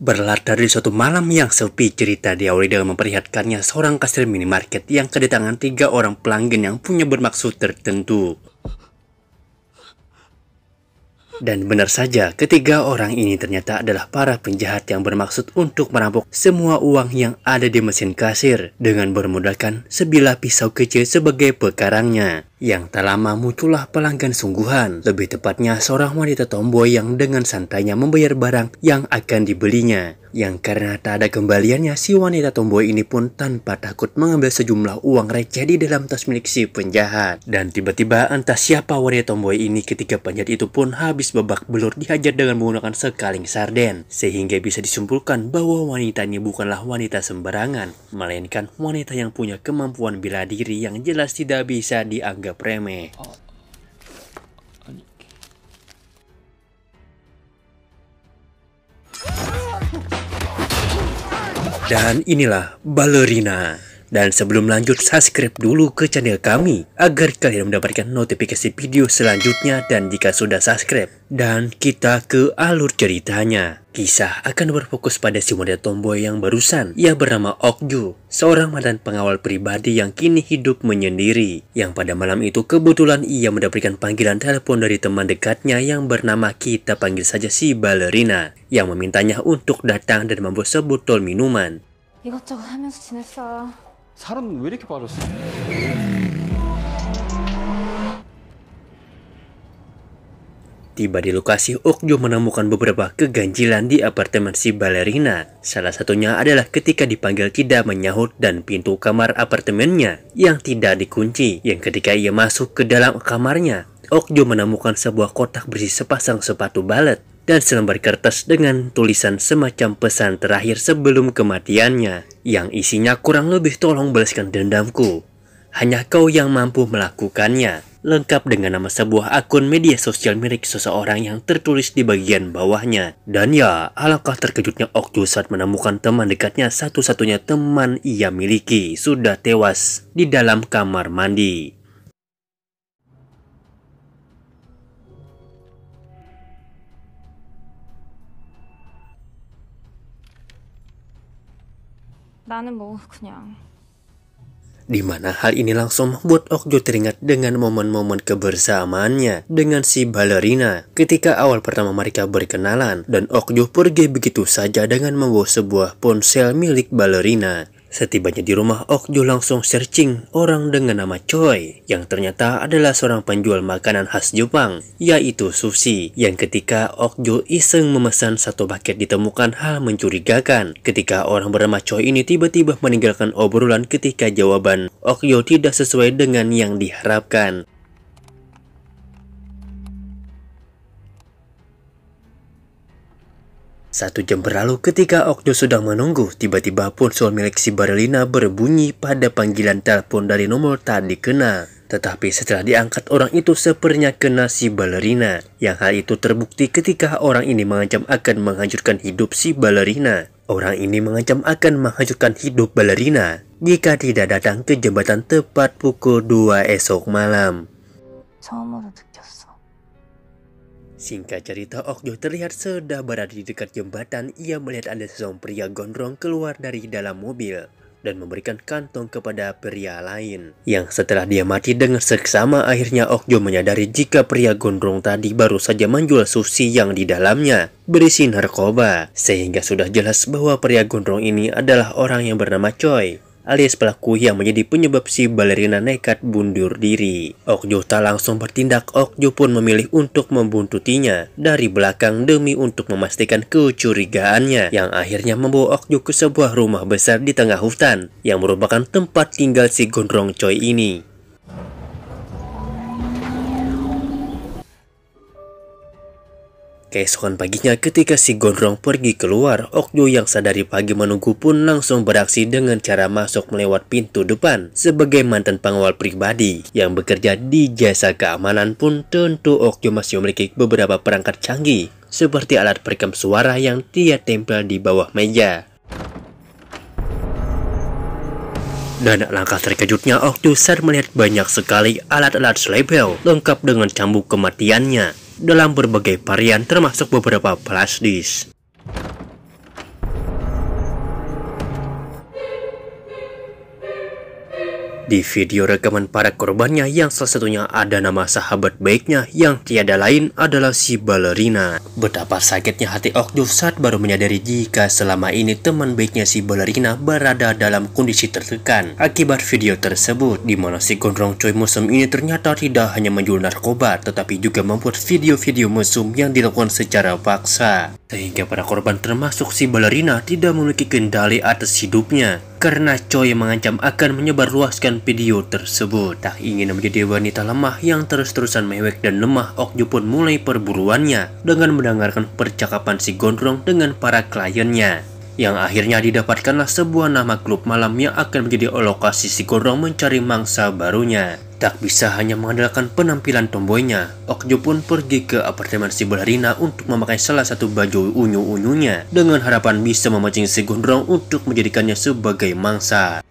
Berlatar dari suatu malam yang sepi, cerita diawali dengan memperlihatkannya seorang kasir minimarket yang kedatangan 3 orang pelanggan yang punya bermaksud tertentu. Dan benar saja, ketiga orang ini ternyata adalah para penjahat yang bermaksud untuk merampok semua uang yang ada di mesin kasir dengan bermodalkan sebilah pisau kecil sebagai pekarangnya. Yang tak lama muncullah pelanggan sungguhan, lebih tepatnya seorang wanita tomboy yang dengan santainya membayar barang yang akan dibelinya. Yang karena tak ada kembaliannya, si wanita tomboy ini pun tanpa takut mengambil sejumlah uang receh di dalam tas milik si penjahat. Dan tiba-tiba entah siapa wanita tomboy ini ketika penjahat itu pun habis babak belur dihajar dengan menggunakan sekaling sarden. Sehingga bisa disimpulkan bahwa wanita ini bukanlah wanita sembarangan, melainkan wanita yang punya kemampuan bela diri yang jelas tidak bisa dianggap remeh. Dan inilah Ballerina. Dan sebelum lanjut, subscribe dulu ke channel kami agar kalian mendapatkan notifikasi video selanjutnya. Dan jika sudah subscribe, dan kita ke alur ceritanya. Kisah akan berfokus pada si wanita tomboy yang barusan. Ia bernama Okju, seorang mantan pengawal pribadi yang kini hidup menyendiri. Yang pada malam itu kebetulan ia mendapatkan panggilan telepon dari teman dekatnya yang bernama, kita panggil saja si Ballerina, yang memintanya untuk datang dan membawa sebotol minuman. 이것저것 하면서 지냈어. 살은 왜 이렇게 빠졌어? Tiba di lokasi, Okju menemukan beberapa keganjilan di apartemen si Ballerina. Salah satunya adalah ketika dipanggil tidak menyahut dan pintu kamar apartemennya yang tidak dikunci. Yang ketika ia masuk ke dalam kamarnya, Okju menemukan sebuah kotak berisi sepasang sepatu balet dan selembar kertas dengan tulisan semacam pesan terakhir sebelum kematiannya, yang isinya kurang lebih, tolong balaskan dendamku, hanya kau yang mampu melakukannya. Lengkap dengan nama sebuah akun media sosial milik seseorang yang tertulis di bagian bawahnya. Dan ya, alangkah terkejutnya Okju saat menemukan teman dekatnya, satu-satunya teman ia miliki, sudah tewas di dalam kamar mandi. 나는 뭐 그냥. Di mana hal ini langsung membuat Okju teringat dengan momen-momen kebersamaannya dengan si Ballerina ketika awal pertama mereka berkenalan, dan Okju pergi begitu saja dengan membawa sebuah ponsel milik Ballerina. Setibanya di rumah, Okju langsung searching orang dengan nama Choi, yang ternyata adalah seorang penjual makanan khas Jepang, yaitu sushi. Yang ketika Okju iseng memesan satu paket, ditemukan hal mencurigakan ketika orang bernama Choi ini tiba-tiba meninggalkan obrolan ketika jawaban Okju tidak sesuai dengan yang diharapkan. Satu jam berlalu ketika Okju sedang menunggu, tiba-tiba ponsel milik si Ballerina berbunyi pada panggilan telepon dari nomor tak dikenal. Tetapi setelah diangkat, orang itu sepertinya kena si Ballerina. Yang hal itu terbukti ketika orang ini mengancam akan menghancurkan hidup si Ballerina. Orang ini mengancam akan menghancurkan hidup Ballerina jika tidak datang ke jembatan tepat pukul 2 esok malam. 처음으로 느꼈어. Singkat cerita, Okju terlihat sedang berada di dekat jembatan. Ia melihat ada seorang pria gondrong keluar dari dalam mobil dan memberikan kantong kepada pria lain. Yang setelah dia mati dengan seksama, akhirnya Okju menyadari jika pria gondrong tadi baru saja menjual sushi yang di dalamnya berisi narkoba. Sehingga sudah jelas bahwa pria gondrong ini adalah orang yang bernama Choi, alias pelaku yang menjadi penyebab si Ballerina nekat bunuh diri. Okju tak langsung bertindak. Okju pun memilih untuk membuntutinya dari belakang demi untuk memastikan kecurigaannya, yang akhirnya membawa Okju ke sebuah rumah besar di tengah hutan yang merupakan tempat tinggal si gondrong Choi ini. Keesokan paginya ketika si gondrong pergi keluar, Okju yang sadari pagi menunggu pun langsung beraksi dengan cara masuk melewat pintu depan. Sebagai mantan pengawal pribadi yang bekerja di jasa keamanan pun tentu Okju masih memiliki beberapa perangkat canggih seperti alat perekam suara yang dia tempel di bawah meja. Dan langkah terkejutnya Okju saat melihat banyak sekali alat-alat selebel lengkap dengan cambuk kematiannya dalam berbagai varian termasuk beberapa flash disk. Di video rekaman para korbannya yang salah satunya ada nama sahabat baiknya yang tiada lain adalah si balerina. Betapa sakitnya hati Okju saat baru menyadari jika selama ini teman baiknya si balerina berada dalam kondisi tertekan akibat video tersebut, di mana si gondrong Choi mesum ini ternyata tidak hanya menjual narkoba tetapi juga membuat video-video mesum yang dilakukan secara paksa, sehingga para korban termasuk si balerina tidak memiliki kendali atas hidupnya karena Choi mengancam akan menyebarluaskan video tersebut. Tak ingin menjadi wanita lemah yang terus-terusan mewek dan lemah, Okju pun mulai perburuannya dengan mendengarkan percakapan si gondrong dengan para kliennya, yang akhirnya didapatkanlah sebuah nama klub malam yang akan menjadi lokasi si gondrong mencari mangsa barunya. Tak bisa hanya mengandalkan penampilan tomboynya, Okju pun pergi ke apartemen si balerina untuk memakai salah satu baju unyu-unyunya dengan harapan bisa memancing si gondrong untuk menjadikannya sebagai mangsa.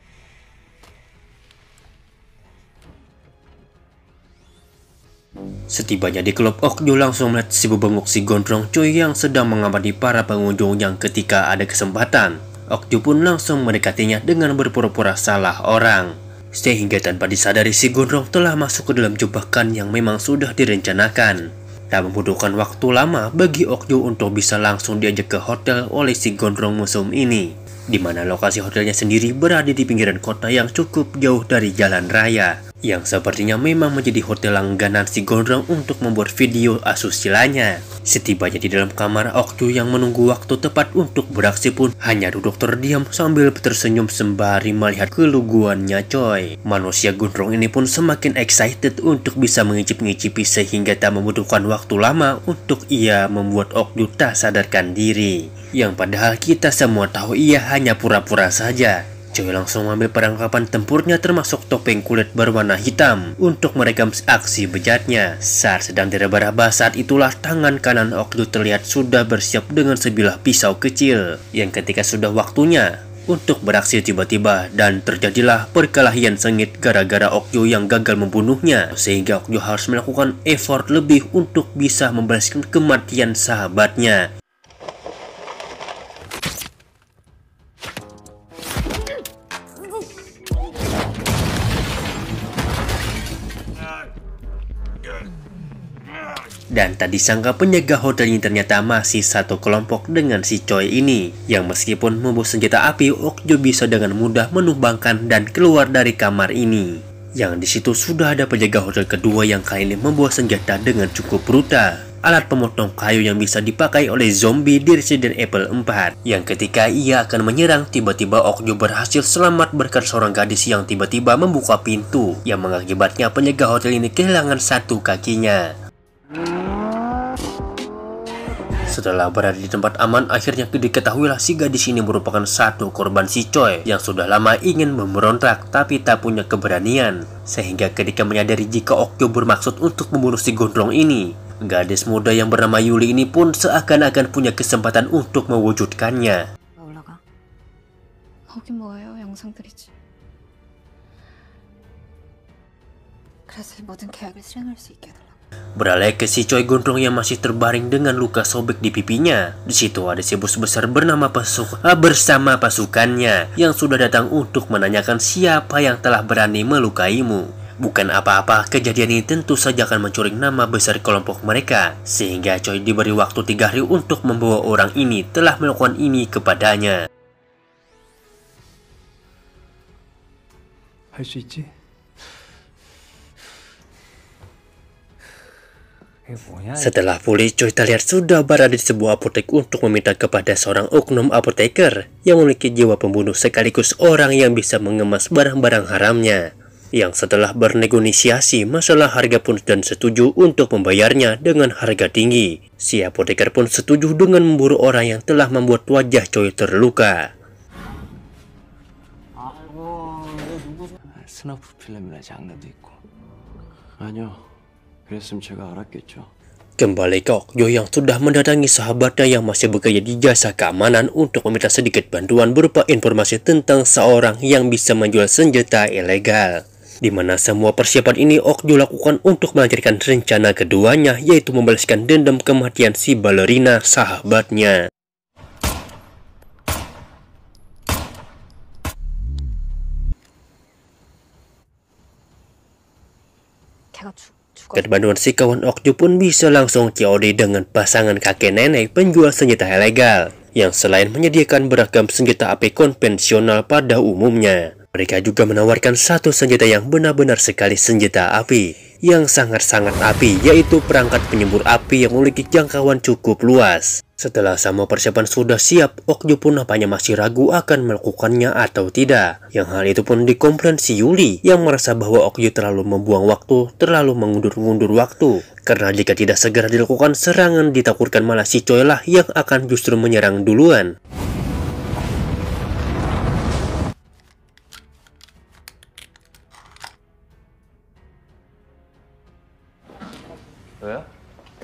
Setibanya di klub, Okju langsung melihat si bebenguk si gondrong Choi yang sedang mengamati para pengunjung yang ketika ada kesempatan, Okju pun langsung mendekatinya dengan berpura-pura salah orang. Sehingga tanpa disadari si gondrong telah masuk ke dalam jebakan yang memang sudah direncanakan. Tak membutuhkan waktu lama bagi Okju untuk bisa langsung diajak ke hotel oleh si gondrong mesum ini, di mana lokasi hotelnya sendiri berada di pinggiran kota yang cukup jauh dari jalan raya, yang sepertinya memang menjadi hotel langganan si gondrong untuk membuat video asustilanya. Setibanya di dalam kamar, Okju yang menunggu waktu tepat untuk beraksi pun hanya duduk terdiam sambil tersenyum sembari melihat keluguannya Choi. Manusia gondrong ini pun semakin excited untuk bisa mengicip-ngicipi sehingga tak membutuhkan waktu lama untuk ia membuat Okju tak sadarkan diri. Yang padahal kita semua tahu ia hanya pura-pura saja. Choi langsung mengambil perlengkapan tempurnya termasuk topeng kulit berwarna hitam untuk merekam aksi bejatnya. Saat sedang diraba-raba, saat itulah tangan kanan Okju terlihat sudah bersiap dengan sebilah pisau kecil, yang ketika sudah waktunya untuk beraksi tiba-tiba dan terjadilah perkelahian sengit gara-gara Okju yang gagal membunuhnya, sehingga Okju harus melakukan effort lebih untuk bisa membalaskan kematian sahabatnya. Dan tak disangka penjaga hotel ini ternyata masih satu kelompok dengan si Choi ini, yang meskipun membawa senjata api, Okju bisa dengan mudah menumbangkan dan keluar dari kamar ini. Yang di situ sudah ada penjaga hotel kedua yang kali ini membawa senjata dengan cukup brutal, alat pemotong kayu yang bisa dipakai oleh zombie di Resident Evil 4, yang ketika ia akan menyerang, tiba-tiba Okju berhasil selamat berkat seorang gadis yang tiba-tiba membuka pintu, yang mengakibatnya penjaga hotel ini kehilangan satu kakinya. Setelah berada di tempat aman, akhirnya diketahuilah si gadis ini merupakan satu korban si Choi yang sudah lama ingin memberontak tapi tak punya keberanian. Sehingga ketika menyadari jika Okju bermaksud untuk membunuh si gondrong ini, gadis muda yang bernama Yuli ini pun seakan-akan punya kesempatan untuk mewujudkannya. 올라가. 거긴 뭐예요? 영상들이지. 그래서 모든 계약을 실행할 수 있게 해달라. Beralih ke si Choi gondrong yang masih terbaring dengan luka sobek di pipinya. Di situ ada si bos besar bersama pasukannya yang sudah datang untuk menanyakan siapa yang telah berani melukaimu. Bukan apa-apa, kejadian ini tentu saja akan mencuri nama besar kelompok mereka, sehingga Choi diberi waktu 3 hari untuk membawa orang ini telah melakukan ini kepadanya. 할 수 있지? Setelah pulih, Choi terlihat sudah berada di sebuah apotek untuk meminta kepada seorang oknum apoteker yang memiliki jiwa pembunuh sekaligus orang yang bisa mengemas barang-barang haramnya. Yang setelah bernegosiasi masalah harga pun dan setuju untuk membayarnya dengan harga tinggi. Si apoteker pun setuju dengan memburu orang yang telah membuat wajah Choi terluka. 스나프 필름이나 장르도 있고. 아니요. 그랬으면 제가 알았겠죠. Kembali ke Okju yang sudah mendatangi sahabatnya yang masih bekerja di jasa keamanan untuk meminta sedikit bantuan berupa informasi tentang seorang yang bisa menjual senjata ilegal. Di mana semua persiapan ini Okju lakukan untuk melancarkan rencana keduanya, yaitu membalaskan dendam kematian si balerina sahabatnya. 걔가 죽어. Kebantuan si kawan Okju pun bisa langsung COD dengan pasangan kakek nenek penjual senjata ilegal yang selain menyediakan beragam senjata api konvensional pada umumnya, mereka juga menawarkan satu senjata yang benar-benar sekali senjata api yang sangat-sangat api, yaitu perangkat penyembur api yang memiliki jangkauan cukup luas. Setelah semua persiapan sudah siap, Okju pun nampaknya masih ragu akan melakukannya atau tidak. Yang hal itu pun dikomplain si Yuli yang merasa bahwa Okju terlalu membuang waktu, terlalu mengundur-undur waktu. Karena jika tidak segera dilakukan serangan, ditakutkan malah si Choi lah yang akan justru menyerang duluan. 왜요?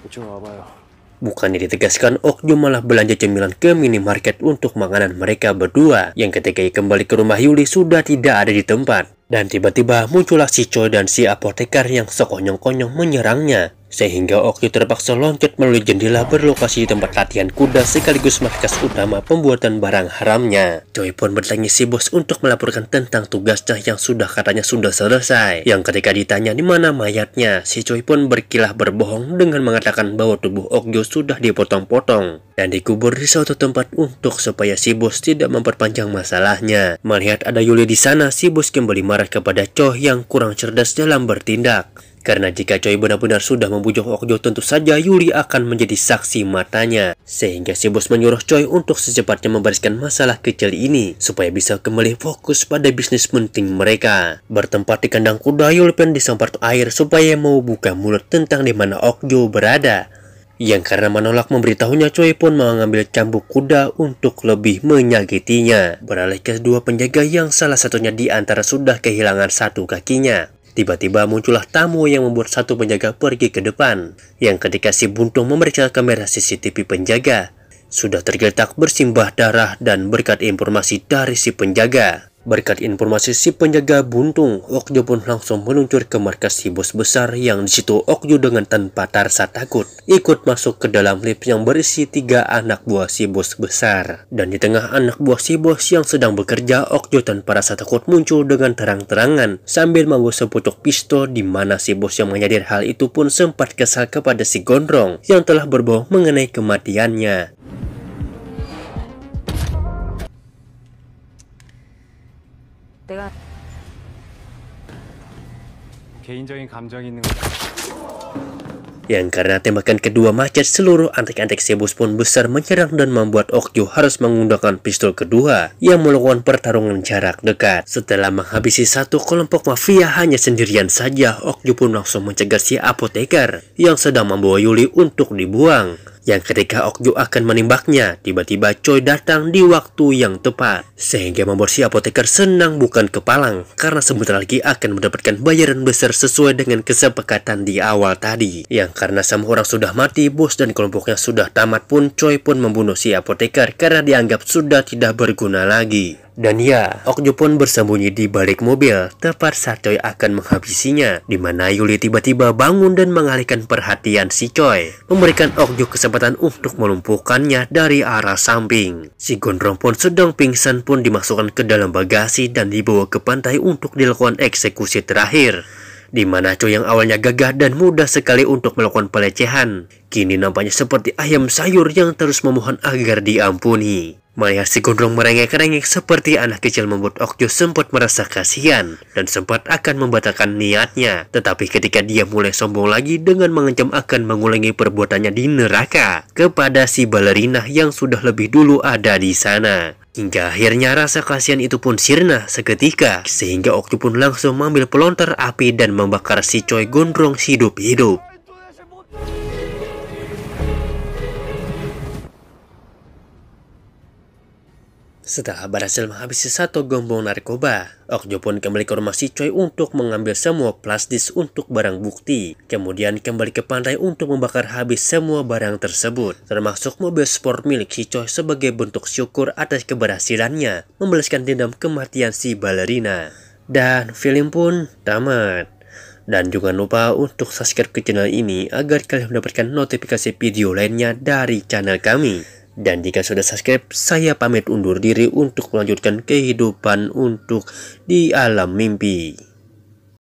이쪽 와봐요. Bukannya ditegaskan, Okju malah belanja cemilan ke minimarket untuk makanan mereka berdua, yang ketika kembali ke rumah Yuli sudah tidak ada di tempat. Dan tiba-tiba muncullah si Choi dan si apoteker yang sekonyong-konyong menyerangnya, sehingga Okju terpaksa loncat melalui jendela berlokasi di tempat latihan kuda sekaligus markas utama pembuatan barang haramnya. Choi pun bertanya si bos untuk melaporkan tentang tugasnya yang katanya sudah selesai. Yang ketika ditanya di mana mayatnya, si Choi pun berkilah berbohong dengan mengatakan bahwa tubuh Okju sudah dipotong-potong dan dikubur di suatu tempat untuk supaya si bos tidak memperpanjang masalahnya. Melihat ada Yuli di sana, si bos kembali marah kepada Choi yang kurang cerdas dalam bertindak. Karena jika Choi benar-benar sudah membujuk Okju, tentu saja Yuli akan menjadi saksi matanya. Sehingga si bos menyuruh Choi untuk secepatnya membereskan masalah kecil ini supaya bisa kembali fokus pada bisnis penting mereka. Bertempat di kandang kuda, Yuli pun disemprot air supaya mau buka mulut tentang di mana Okju berada. Yang karena menolak memberitahunya, Choi pun mengambil cambuk kuda untuk lebih menyakitinya. Beralih ke dua penjaga yang salah satunya di antara sudah kehilangan satu kakinya. Tiba-tiba muncullah tamu yang membuat satu penjaga pergi ke depan. Yang ketika si Buntung memeriksa kamera CCTV penjaga, sudah tergeletak bersimbah darah dan berkat informasi dari si penjaga. Berkat informasi si penjaga Buntung, Okju pun langsung meluncur ke markas si bos besar yang disitu Okju dengan tanpa rasa takut ikut masuk ke dalam lift yang berisi 3 anak buah si bos besar. Dan di tengah anak buah si bos yang sedang bekerja, Okju tanpa rasa takut muncul dengan terang-terangan sambil membawa sepucuk pistol, di mana si bos yang menyadari hal itu pun sempat kesal kepada si gondrong yang telah berbohong mengenai kematiannya. 개인적인 감정이 있는 거. Yang karena tembakan kedua macet, seluruh antek-antek si bos pun besar menyerang dan membuat Okju harus menggunakan pistol kedua yang melakukan pertarungan jarak dekat. Setelah menghabisi satu kelompok mafia hanya sendirian saja, Okju pun langsung mencegat si apoteker yang sedang membawa Yuli untuk dibuang. Yang ketika Okju akan menembaknya, tiba-tiba Choi datang di waktu yang tepat, sehingga membuat si apoteker senang bukan kepalang, karena sebentar lagi akan mendapatkan bayaran besar sesuai dengan kesepakatan di awal tadi. Yang karena semua orang sudah mati, bos dan kelompoknya sudah tamat pun, Choi pun membunuh si apoteker karena dianggap sudah tidak berguna lagi. Dan ya, Okju pun bersembunyi di balik mobil tepat saat Choi akan menghabisinya, di mana Yuli tiba-tiba bangun dan mengalihkan perhatian si Choi, memberikan Okju kesempatan untuk melumpuhkannya dari arah samping. Si gondrong pun sedang pingsan pun dimasukkan ke dalam bagasi dan dibawa ke pantai untuk dilakukan eksekusi terakhir, di mana Choi yang awalnya gagah dan mudah sekali untuk melakukan pelecehan, kini nampaknya seperti ayam sayur yang terus memohon agar diampuni. Melihat si gondrong merengek-rengek seperti anak kecil membuat Okju sempat merasa kasihan dan sempat akan membatalkan niatnya. Tetapi ketika dia mulai sombong lagi dengan mengancam akan mengulangi perbuatannya di neraka kepada si balerina yang sudah lebih dulu ada di sana. Hingga akhirnya rasa kasihan itu pun sirna seketika, sehingga Okju pun langsung mengambil pelontar api dan membakar si Choi gondrong hidup-hidup. Setelah berhasil menghabisi satu gerbong narkoba, Okju pun kembali ke rumah si Choi untuk mengambil semua plastis untuk barang bukti. Kemudian kembali ke pantai untuk membakar habis semua barang tersebut, termasuk mobil sport milik si Choi sebagai bentuk syukur atas keberhasilannya membalaskan dendam kematian si balerina. Dan film pun tamat. Dan jangan lupa untuk subscribe ke channel ini agar kalian mendapatkan notifikasi video lainnya dari channel kami. Dan jika sudah subscribe, saya pamit undur diri untuk melanjutkan kehidupan untuk di alam mimpi.